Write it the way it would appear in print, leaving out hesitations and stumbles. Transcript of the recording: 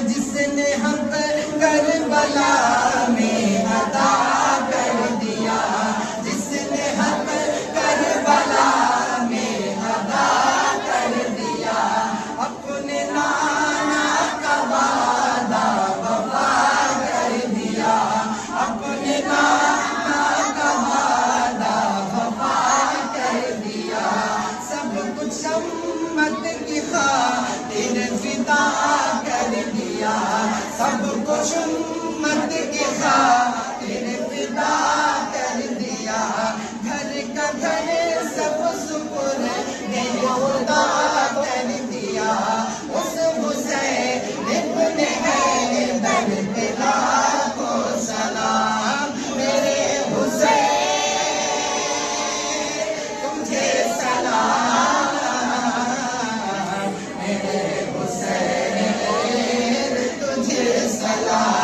جس نے حق کربلا میں ادا کر دیا، جس نے حق کربلا میں ادا کر دیا، اپنے نانا کا وعدہ وفا کر دیا، اپنے نانا کا وعدہ وفا کر دیا، سب کچھ امت کی خاطر فدا کر دیا، سب کچھ امت کی خاطر فدا کر دیا، گھر کا گھر سب سپرد خدا کر دیا، اس حسین ابن حیدر پہ لاکھوں سلام، میرے حسین تجھے سلام، میرے حسین تجھے سلام۔